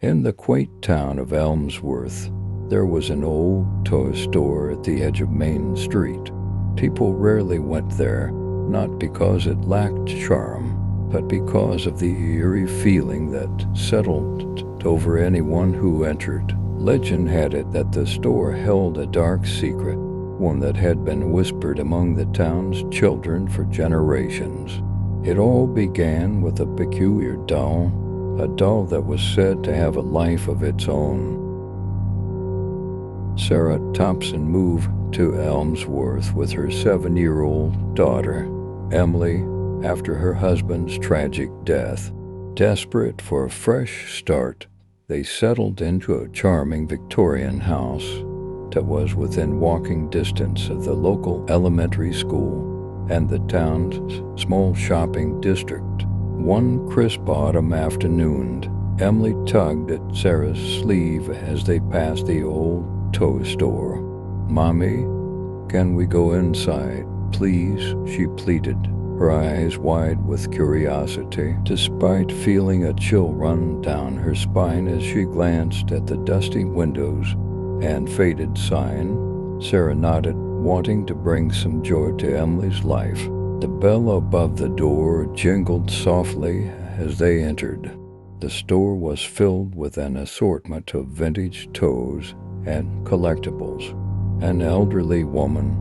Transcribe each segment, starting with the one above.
In the quaint town of Elmsworth, there was an old toy store at the edge of Main Street. People rarely went there, not because it lacked charm, but because of the eerie feeling that settled over anyone who entered. Legend had it that the store held a dark secret, one that had been whispered among the town's children for generations. It all began with a peculiar doll, a doll that was said to have a life of its own. Sarah Thompson moved to Elmsworth with her 7-year-old daughter, Emily, after her husband's tragic death. Desperate for a fresh start, they settled into a charming Victorian house that was within walking distance of the local elementary school and the town's small shopping district. One crisp autumn afternoon, Emily tugged at Sarah's sleeve as they passed the old toy store. "Mommy, can we go inside, please?" she pleaded, her eyes wide with curiosity, despite feeling a chill run down her spine as she glanced at the dusty windows and faded sign. Sarah nodded, wanting to bring some joy to Emily's life. The bell above the door jingled softly as they entered. The store was filled with an assortment of vintage toys and collectibles. An elderly woman,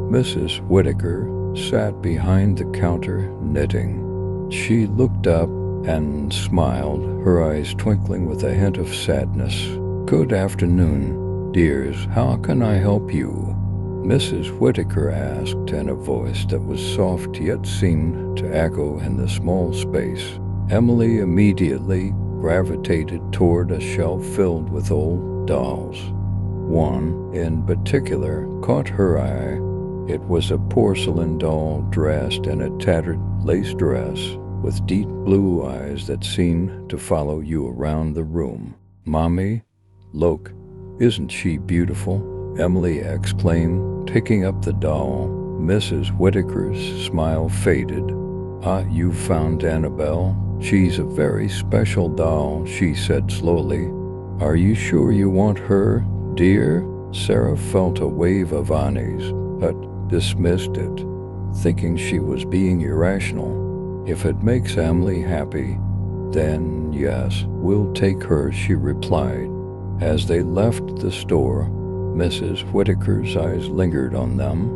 Mrs. Whitaker, sat behind the counter knitting. She looked up and smiled, her eyes twinkling with a hint of sadness. "Good afternoon, dears. How can I help you?" Mrs. Whitaker asked in a voice that was soft yet seemed to echo in the small space. Emily immediately gravitated toward a shelf filled with old dolls. One, in particular, caught her eye. It was a porcelain doll dressed in a tattered lace dress with deep blue eyes that seemed to follow you around the room. "Mommy, look, isn't she beautiful?" Emily exclaimed, picking up the doll. Mrs. Whitaker's smile faded. "Ah, you found Annabelle? She's a very special doll," she said slowly. "Are you sure you want her, dear?" Sarah felt a wave of unease, but dismissed it, thinking she was being irrational. "If it makes Emily happy, then yes, we'll take her," she replied. As they left the store, Mrs. Whitaker's eyes lingered on them,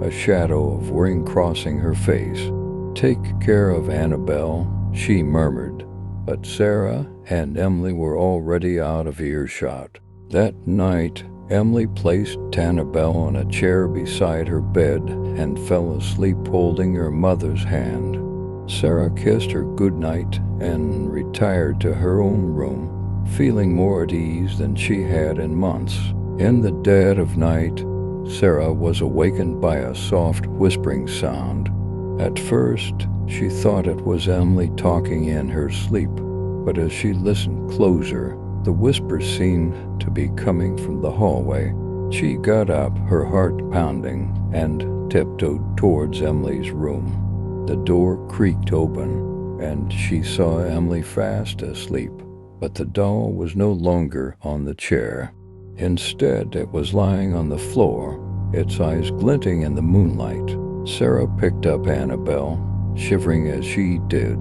a shadow of worry crossing her face. "Take care of Annabelle," she murmured, but Sarah and Emily were already out of earshot. That night, Emily placed Annabelle on a chair beside her bed and fell asleep holding her mother's hand. Sarah kissed her goodnight and retired to her own room, feeling more at ease than she had in months. In the dead of night, Sarah was awakened by a soft whispering sound. At first, she thought it was Emily talking in her sleep, but as she listened closer, the whisper seemed to be coming from the hallway. She got up, her heart pounding, and tiptoed towards Emily's room. The door creaked open, and she saw Emily fast asleep, but the doll was no longer on the chair. Instead, it was lying on the floor, its eyes glinting in the moonlight. Sarah picked up Annabelle, shivering as she did.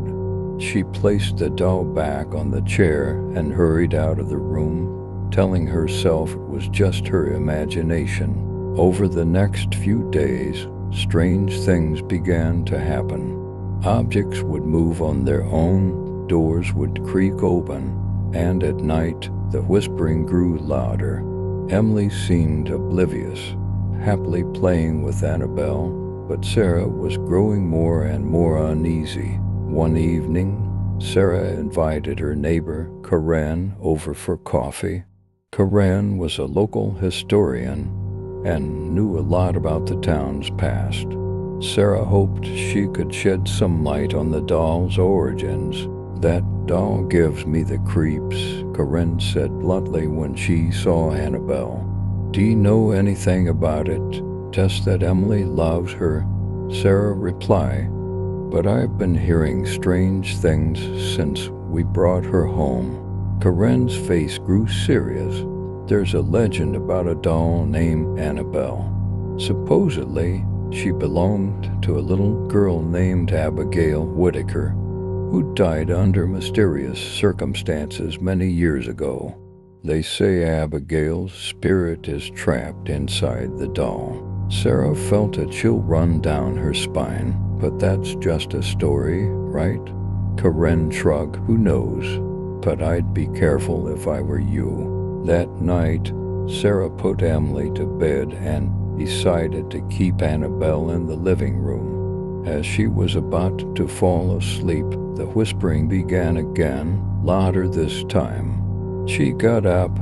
She placed the doll back on the chair and hurried out of the room, telling herself it was just her imagination. Over the next few days, strange things began to happen. Objects would move on their own, doors would creak open, and at night, the whispering grew louder. Emily seemed oblivious, happily playing with Annabelle, but Sarah was growing more and more uneasy. One evening, Sarah invited her neighbor, Karen, over for coffee. Karen was a local historian and knew a lot about the town's past. Sarah hoped she could shed some light on the doll's origins. "That doll gives me the creeps," Karen said bluntly when she saw Annabelle. "Do you know anything about it? Just that Emily loves her," Sarah replied. "But I've been hearing strange things since we brought her home." Corinne's face grew serious. There's a legend about a doll named Annabelle. Supposedly, she belonged to a little girl named Abigail Whitaker, who died under mysterious circumstances many years ago. They say Abigail's spirit is trapped inside the doll. Sarah felt a chill run down her spine. But that's just a story, right? Corinne shrugged. Who knows? But I'd be careful if I were you. That night, Sarah put Emily to bed and decided to keep Annabelle in the living room. As she was about to fall asleep, the whispering began again, louder this time. She got up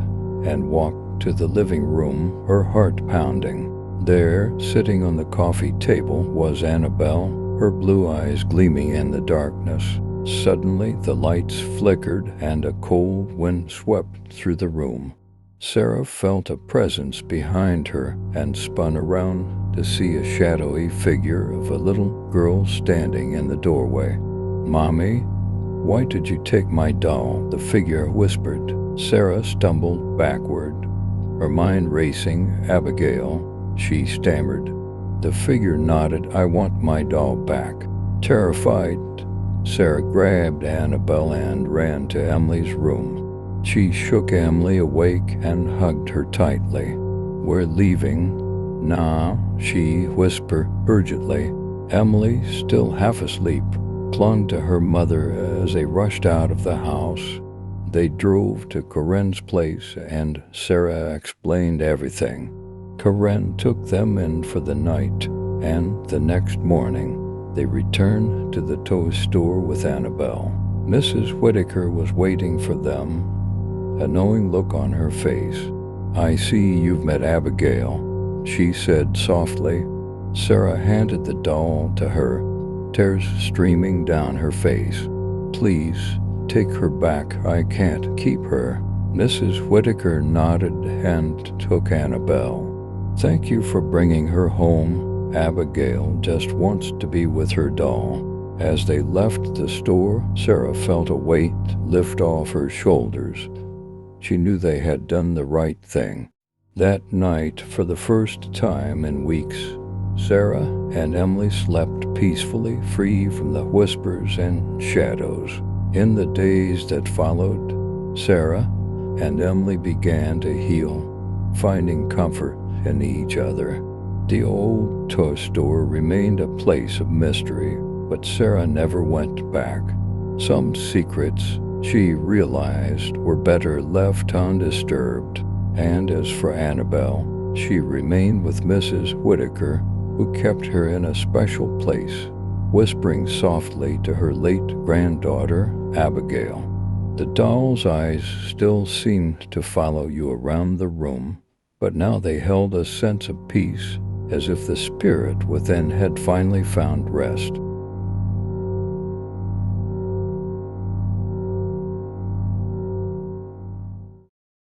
and walked to the living room, her heart pounding. There, sitting on the coffee table, was Annabelle, her blue eyes gleaming in the darkness. Suddenly, the lights flickered and a cold wind swept through the room. Sarah felt a presence behind her and spun around to see a shadowy figure of a little girl standing in the doorway. "Mommy, why did you take my doll?" the figure whispered. Sarah stumbled backward, her mind racing. "Abigail," she stammered. The figure nodded. "I want my doll back." Terrified, Sarah grabbed Annabelle and ran to Emily's room. She shook Emily awake and hugged her tightly. "We're leaving now," she whispered urgently. Emily, still half asleep, clung to her mother as they rushed out of the house. They drove to Corinne's place and Sarah explained everything. Corinne took them in for the night, and the next morning, they returned to the toy store with Annabelle. Mrs. Whitaker was waiting for them, a knowing look on her face. "I see you've met Abigail," she said softly. Sarah handed the doll to her, tears streaming down her face. "Please, take her back. I can't keep her." Mrs. Whitaker nodded and took Annabelle. "Thank you for bringing her home. Abigail just wants to be with her doll." As they left the store, Sarah felt a weight lift off her shoulders. She knew they had done the right thing. That night, for the first time in weeks, Sarah and Emily slept peacefully, free from the whispers and shadows. In the days that followed, Sarah and Emily began to heal, finding comfort in each other. The old toy store remained a place of mystery, but Sarah never went back. Some secrets, she realized, were better left undisturbed. And as for Annabelle, she remained with Mrs. Whitaker, who kept her in a special place, whispering softly to her late granddaughter, Abigail. The doll's eyes still seemed to follow you around the room, but now they held a sense of peace, as if the spirit within had finally found rest.